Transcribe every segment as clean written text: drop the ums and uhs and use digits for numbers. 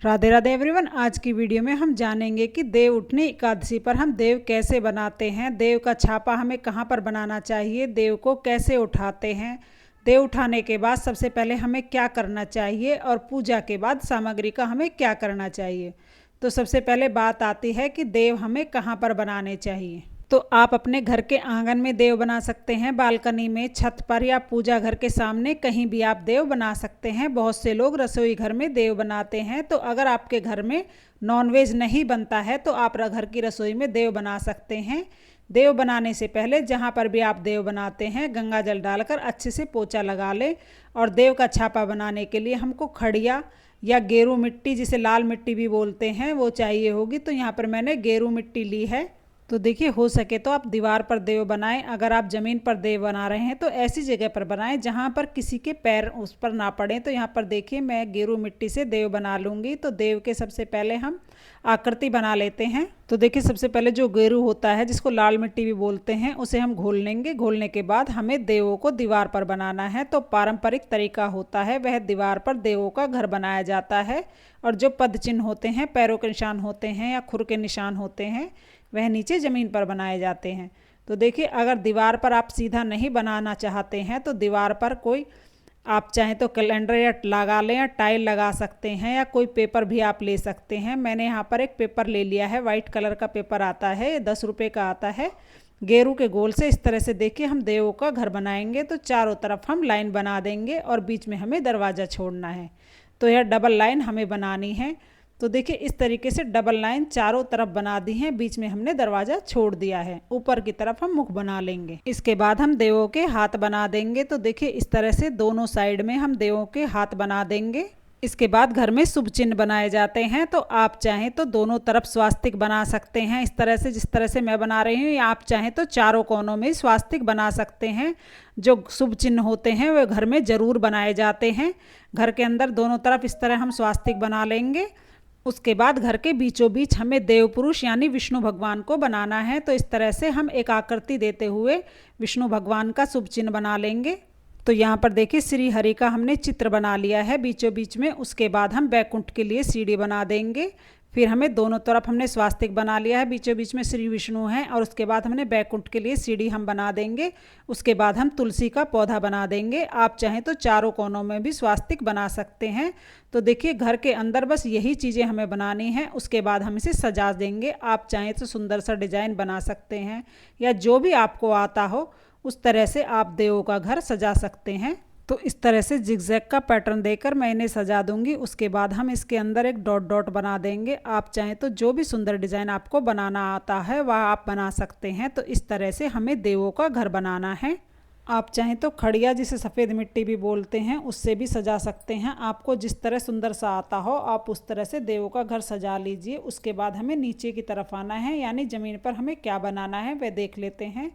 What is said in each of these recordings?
Radhe Radhe everyone. आज की video में हम जानेंगे कि देव उठनी एकादशी पर हम देव कैसे बनाते हैं, देव का छापा हमें कहाँ पर बनाना चाहिए, देव को कैसे उठाते हैं, देव उठाने के बाद सबसे पहले हमें क्या करना चाहिए और पूजा के बाद सामग्री का हमें क्या करना चाहिए। तो सबसे पहले बात आती है कि देव हमें कहाँ पर बनाने चाहिए। तो आप अपने घर के आंगन में देव बना सकते हैं, बालकनी में, छत पर या पूजा घर के सामने कहीं भी आप देव बना सकते हैं। बहुत से लोग रसोई घर में देव बनाते हैं। तो अगर आपके घर में नॉनवेज नहीं बनता है तो आप घर की रसोई में देव बना सकते हैं। देव बनाने से पहले जहाँ पर भी आप देव बनाते हैं गंगा जल डालकर अच्छे से पोछा लगा लें। और देव का छापा बनाने के लिए हमको खड़िया या गेरू मिट्टी, जिसे लाल मिट्टी भी बोलते हैं, वो चाहिए होगी। तो यहाँ पर मैंने गेरू मिट्टी ली है। तो देखिए, हो सके तो आप दीवार पर देव बनाएं। अगर आप ज़मीन पर देव बना रहे हैं तो ऐसी जगह पर बनाएं जहां पर किसी के पैर उस पर ना पड़े। तो यहाँ पर देखिए, मैं गेरू मिट्टी से देव बना लूँगी। तो देव के सबसे पहले हम आकृति बना लेते हैं। तो देखिए, सबसे पहले जो गेरू होता है, जिसको लाल मिट्टी भी बोलते हैं, उसे हम घोल लेंगे। घोलने के बाद हमें देवों को दीवार पर बनाना है। तो पारंपरिक तरीका होता है वह दीवार पर देवों का घर बनाया जाता है। और जो पद चिन्ह होते हैं, पैरों के निशान होते हैं या खुर के निशान होते हैं, वह नीचे ज़मीन पर बनाए जाते हैं। तो देखिए, अगर दीवार पर आप सीधा नहीं बनाना चाहते हैं तो दीवार पर कोई, आप चाहें तो कैलेंडर या लगा लें या टाइल लगा सकते हैं, या कोई पेपर भी आप ले सकते हैं। मैंने यहाँ पर एक पेपर ले लिया है, वाइट कलर का पेपर आता है, 10 रुपये का आता है। गेरू के गोल से इस तरह से देखिए हम देवों का घर बनाएंगे। तो चारों तरफ हम लाइन बना देंगे और बीच में हमें दरवाज़ा छोड़ना है। तो यह डबल लाइन हमें बनानी है। तो देखिए, इस तरीके से डबल लाइन चारों तरफ बना दी है, बीच में हमने दरवाज़ा छोड़ दिया है। ऊपर की तरफ हम मुख बना लेंगे। इसके बाद हम देवों के हाथ बना देंगे। तो देखिए, इस तरह से दोनों साइड में हम देवों के हाथ बना देंगे। इसके बाद घर में शुभ चिन्ह बनाए जाते हैं। तो आप चाहें तो दोनों तरफ स्वास्तिक बना सकते हैं, इस तरह से, जिस तरह से मैं बना रही हूँ। या आप चाहें तो चारों कोनों में स्वास्तिक बना सकते हैं। जो शुभ चिन्ह होते हैं वे घर में ज़रूर बनाए जाते हैं। घर के अंदर दोनों तरफ इस तरह हम स्वास्तिक बना लेंगे। उसके बाद घर के बीचों बीच हमें देव पुरुष यानी विष्णु भगवान को बनाना है। तो इस तरह से हम एक आकृति देते हुए विष्णु भगवान का शुभ चिन्ह बना लेंगे। तो यहाँ पर देखिए, श्री हरि का हमने चित्र बना लिया है बीचों बीच में। उसके बाद हम बैकुंठ के लिए सीढ़ी बना देंगे। फिर हमें दोनों तरफ हमने स्वास्तिक बना लिया है, बीचों बीच में श्री विष्णु हैं। और उसके बाद हमने बैकुंठ के लिए सीढ़ी हम बना देंगे। उसके बाद हम तुलसी का पौधा बना देंगे। आप चाहें तो चारों कोनों में भी स्वास्तिक बना सकते हैं। तो देखिए, घर के अंदर बस यही चीज़ें हमें बनानी हैं। उसके बाद हम इसे सजा देंगे। आप चाहें तो सुंदर सा डिजाइन बना सकते हैं, या जो भी आपको आता हो उस तरह से आप देवों का घर सजा सकते हैं। तो इस तरह से जिगजैग का पैटर्न देकर मैं इन्हें सजा दूंगी। उसके बाद हम इसके अंदर एक डॉट डॉट बना देंगे। आप चाहें तो जो भी सुंदर डिज़ाइन आपको बनाना आता है वह आप बना सकते हैं। तो इस तरह से हमें देवों का घर बनाना है। आप चाहें तो खड़िया, जिसे सफ़ेद मिट्टी भी बोलते हैं, उससे भी सजा सकते हैं। आपको जिस तरह सुंदर सा आता हो आप उस तरह से देवों का घर सजा लीजिए। उसके बाद हमें नीचे की तरफ आना है, यानी ज़मीन पर हमें क्या बनाना है वह देख लेते हैं।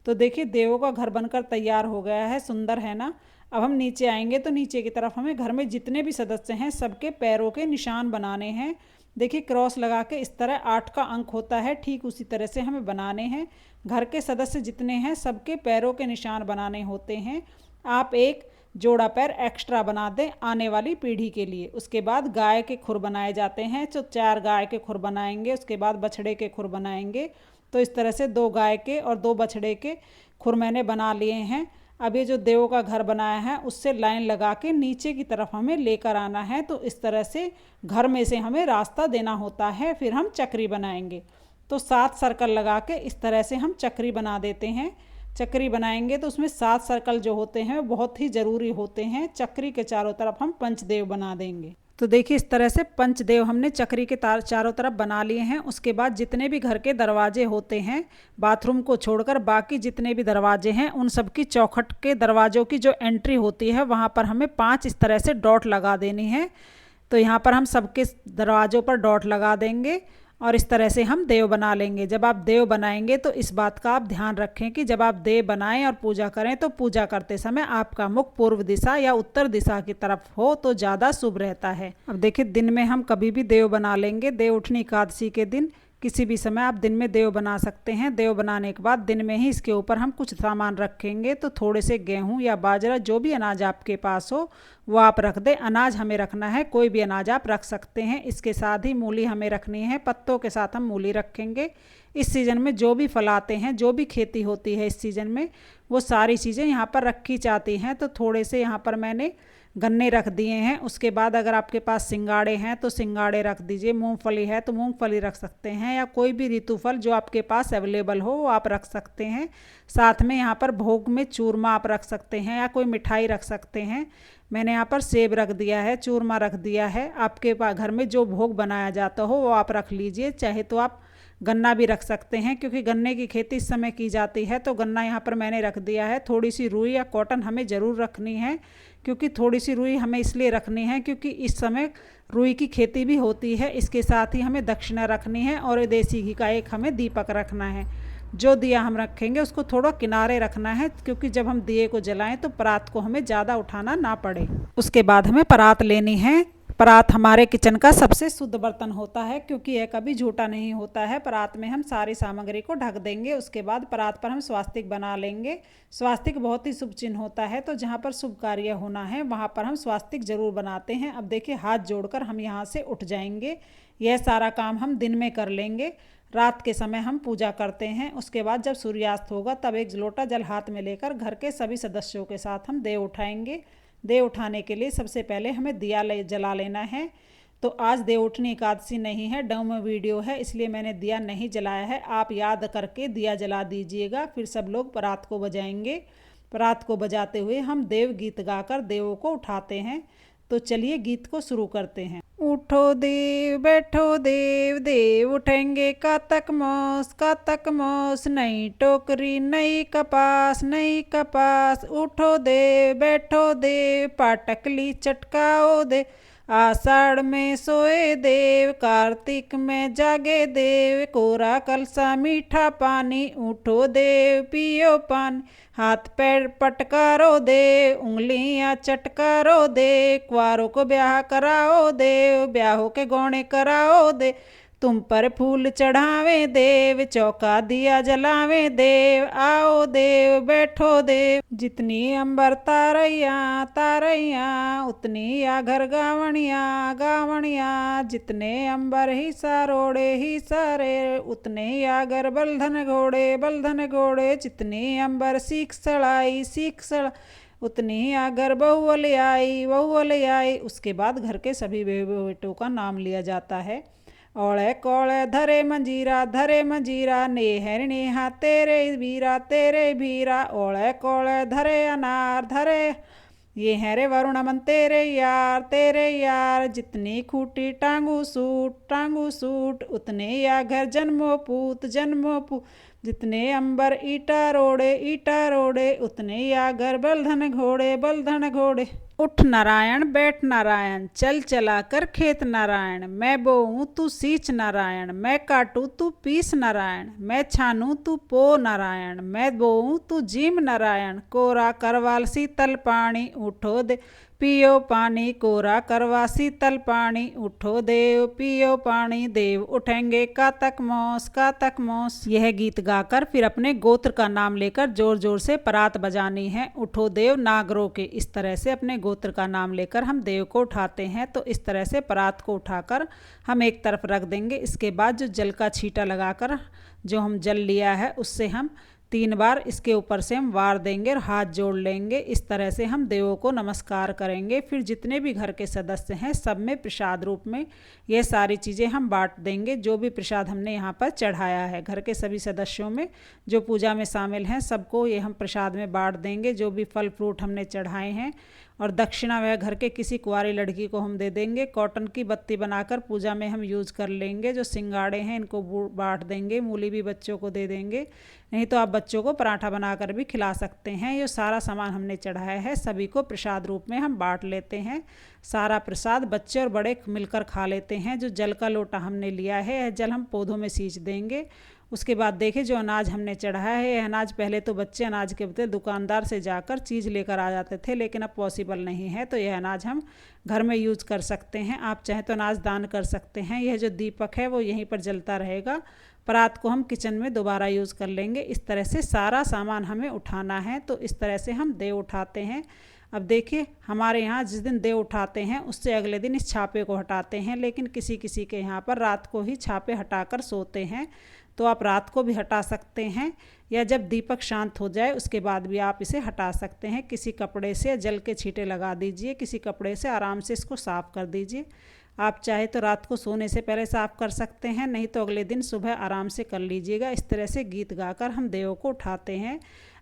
तो देखिए, देवों का घर बनकर तैयार हो गया है, सुंदर है ना। अब हम नीचे आएंगे तो नीचे की तरफ हमें घर में जितने भी सदस्य हैं सबके पैरों के निशान बनाने हैं। देखिए, क्रॉस लगा के इस तरह 8 का अंक होता है, ठीक उसी तरह से हमें बनाने हैं। घर के सदस्य जितने हैं सबके पैरों के निशान बनाने होते हैं। आप एक जोड़ा पैर एक्स्ट्रा बना दें आने वाली पीढ़ी के लिए। उसके बाद गाय के खुर बनाए जाते हैं। तो 4 गाय के खुर बनाएंगे। उसके बाद बछड़े के खुर बनाएंगे। तो इस तरह से 2 गाय के और 2 बछड़े के खुर मैंने बना लिए हैं। अब ये जो देवों का घर बनाया है उससे लाइन लगा के नीचे की तरफ हमें लेकर आना है। तो इस तरह से घर में से हमें रास्ता देना होता है। फिर हम चक्री बनाएंगे। तो 7 सर्कल लगा के इस तरह से हम चक्री बना देते हैं। चक्री बनाएंगे तो उसमें 7 सर्कल जो होते हैं बहुत ही ज़रूरी होते हैं। चक्री के चारों तरफ हम पंचदेव बना देंगे। तो देखिए, इस तरह से पंचदेव हमने चक्री के चारों तरफ बना लिए हैं। उसके बाद जितने भी घर के दरवाजे होते हैं, बाथरूम को छोड़कर बाकी जितने भी दरवाजे हैं, उन सब की चौखट के दरवाज़ों की जो एंट्री होती है वहाँ पर हमें 5 इस तरह से डॉट लगा देनी है। तो यहाँ पर हम सबके दरवाज़ों पर डॉट लगा देंगे और इस तरह से हम देव बना लेंगे। जब आप देव बनाएंगे तो इस बात का आप ध्यान रखें कि जब आप देव बनाएं और पूजा करें तो पूजा करते समय आपका मुख पूर्व दिशा या उत्तर दिशा की तरफ हो तो ज़्यादा शुभ रहता है। अब देखिए, दिन में हम कभी भी देव बना लेंगे। देव उठनी एकादशी के दिन किसी भी समय आप दिन में देव बना सकते हैं। देव बनाने के बाद दिन में ही इसके ऊपर हम कुछ सामान रखेंगे। तो थोड़े से गेहूं या बाजरा, जो भी अनाज आपके पास हो वो आप रख दें। अनाज हमें रखना है, कोई भी अनाज आप रख सकते हैं। इसके साथ ही मूली हमें रखनी है, पत्तों के साथ हम मूली रखेंगे। इस सीज़न में जो भी फल आते हैं, जो भी खेती होती है इस सीज़न में, वो सारी चीज़ें यहाँ पर रखी जाती हैं। तो थोड़े से यहाँ पर मैंने गन्ने रख दिए हैं। उसके बाद अगर आपके पास सिंगाड़े हैं तो सिंगाड़े रख दीजिए, मूंगफली है तो मूंगफली रख सकते हैं, या कोई भी ऋतु फल जो आपके पास अवेलेबल हो वो आप रख सकते हैं। साथ में यहाँ पर भोग में चूरमा आप रख सकते हैं या कोई मिठाई रख सकते हैं। मैंने यहाँ पर सेब रख दिया है, चूरमा रख दिया है। आपके पास घर में जो भोग बनाया जाता हो वो आप रख लीजिए। चाहे तो आप गन्ना भी रख सकते हैं, क्योंकि गन्ने की खेती इस समय की जाती है। तो गन्ना यहाँ पर मैंने रख दिया है। थोड़ी सी रुई या कॉटन हमें ज़रूर रखनी है, क्योंकि थोड़ी सी रुई हमें इसलिए रखनी है क्योंकि इस समय रुई की खेती भी होती है। इसके साथ ही हमें दक्षिणा रखनी है और देसी घी का एक हमें दीपक रखना है। जो दिया हम रखेंगे उसको थोड़ा किनारे रखना है, क्योंकि जब हम दिए को जलाएं तो परात को हमें ज़्यादा उठाना ना पड़े। उसके बाद हमें परात लेनी है। परात हमारे किचन का सबसे शुद्ध बर्तन होता है, क्योंकि यह कभी झूठा नहीं होता है। परात में हम सारी सामग्री को ढक देंगे। उसके बाद परात पर हम स्वास्तिक बना लेंगे। स्वास्तिक बहुत ही शुभ चिन्ह होता है, तो जहाँ पर शुभ कार्य होना है वहाँ पर हम स्वास्तिक जरूर बनाते हैं। अब देखिए, हाथ जोड़कर हम यहाँ से उठ जाएंगे। यह सारा काम हम दिन में कर लेंगे। रात के समय हम पूजा करते हैं। उसके बाद जब सूर्यास्त होगा तब एक लोटा जल हाथ में लेकर घर के सभी सदस्यों के साथ हम देव उठाएंगे। देव उठाने के लिए सबसे पहले हमें दिया जला लेना है। तो आज देव उठनी एकादशी नहीं है, डेमो वीडियो है, इसलिए मैंने दिया नहीं जलाया है। आप याद करके दिया जला दीजिएगा। फिर सब लोग परात को बजाएंगे। परात को बजाते हुए हम देव गीत गाकर देवों को उठाते हैं। तो चलिए गीत को शुरू करते हैं। उठो देव बैठो देव, देव उठेंगे कातक मोस, नई टोकरी नई कपास, नई कपास। उठो देव बैठो देव, पाटकली चटकाओ दे। आषाढ़ में सोए देव, कार्तिक में जागे देव। कोरा कलसा मीठा पानी, उठो देव पियो पानी। हाथ पैर पटकारो देव, उंगलियां चटकारो देव। कुंवारों को ब्याह कराओ देव, ब्याहों के गौने कराओ दे। तुम पर फूल चढ़ावे देव, चौका दिया जलावे देव। आओ देव बैठो देव, जितनी अंबर तारैया तारैया, उतनी या घर गावणिया गावणिया। जितने अंबर ही सारोड़े ही सारे, उतने या घर बलधन बलधन घोड़े। जितनी अंबर सीख सड़ाई उतनी अगर बहुअल आई। उसके बाद घर के सभी बेटों का नाम लिया जाता है। ओले कोले धरे मंजीरा, नेहर नेहा तेरे भीरा। ओले कोले धरे अनार धरे, ये है रे वरुण मन तेरे यार। जितनी खूटी टांगू सूट, उतने या घर जन्मो पूत। जितने अंबर ईटा रोड़े, उतने या घर बलधन घोड़े। उठ नारायण बैठ नारायण, चल चला कर खेत नारायण। मैं बोऊं तू सींच नारायण, मैं काटूं तू पीस नारायण। मैं छानूं तू पो नारायण, मैं बोऊं तू जीम नारायण। कोरा करवाल शीतल पानी, उठो दे पियो पानी। कोरा करवा शीतल पानी, उठो देव पियो पानी। देव उठेंगे कातक मोस। यह गीत गाकर फिर अपने गोत्र का नाम लेकर जोर जोर से परात बजानी है। उठो देव नागरों के, इस तरह से अपने गोत्र का नाम लेकर हम देव को उठाते हैं। तो इस तरह से परात को उठाकर हम एक तरफ रख देंगे। इसके बाद जो जल का छींटा लगाकर जो हम जल लिया है उससे हम 3 बार इसके ऊपर से हम वार देंगे और हाथ जोड़ लेंगे। इस तरह से हम देवों को नमस्कार करेंगे। फिर जितने भी घर के सदस्य हैं सब में प्रसाद रूप में ये सारी चीज़ें हम बांट देंगे। जो भी प्रसाद हमने यहाँ पर चढ़ाया है घर के सभी सदस्यों में, जो पूजा में शामिल हैं, सबको ये हम प्रसाद में बांट देंगे। जो भी फल फ्रूट हमने चढ़ाए हैं, और दक्षिणा वह घर के किसी कुंवारी लड़की को हम दे देंगे। कॉटन की बत्ती बनाकर पूजा में हम यूज़ कर लेंगे। जो सिंगाड़े हैं इनको बांट देंगे। मूली भी बच्चों को दे देंगे, नहीं तो आप बच्चों को पराठा बनाकर भी खिला सकते हैं। ये सारा सामान हमने चढ़ाया है, सभी को प्रसाद रूप में हम बांट लेते हैं। सारा प्रसाद बच्चे और बड़े मिलकर खा लेते हैं। जो जल का लोटा हमने लिया है, जल हम पौधों में सींच देंगे। उसके बाद देखिए जो अनाज हमने चढ़ाया है, यह अनाज पहले तो बच्चे अनाज के बदले दुकानदार से जाकर चीज़ लेकर आ जाते थे, लेकिन अब पॉसिबल नहीं है, तो यह अनाज हम घर में यूज़ कर सकते हैं। आप चाहें तो अनाज दान कर सकते हैं। यह जो दीपक है वो यहीं पर जलता रहेगा, परात को हम किचन में दोबारा यूज़ कर लेंगे। इस तरह से सारा सामान हमें उठाना है, तो इस तरह से हम देव उठाते हैं। अब देखिए हमारे यहाँ जिस दिन देव उठाते हैं उससे अगले दिन इस छापे को हटाते हैं, लेकिन किसी किसी के यहाँ पर रात को ही छापे हटाकर सोते हैं, तो आप रात को भी हटा सकते हैं, या जब दीपक शांत हो जाए उसके बाद भी आप इसे हटा सकते हैं। किसी कपड़े से जल के छींटे लगा दीजिए, किसी कपड़े से आराम से इसको साफ़ कर दीजिए। आप चाहे तो रात को सोने से पहले साफ़ कर सकते हैं, नहीं तो अगले दिन सुबह आराम से कर लीजिएगा। इस तरह से गीत गाकर हम देवों को उठाते हैं।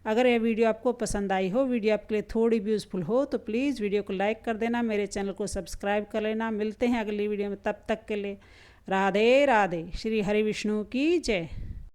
अगर यह वीडियो आपको पसंद आई हो, वीडियो आपके लिए थोड़ी भी यूज़फुल हो, तो प्लीज़ वीडियो को लाइक कर देना, मेरे चैनल को सब्सक्राइब कर लेना। मिलते हैं अगली वीडियो में, तब तक के लिए राधे राधे। श्री हरि विष्णु की जय।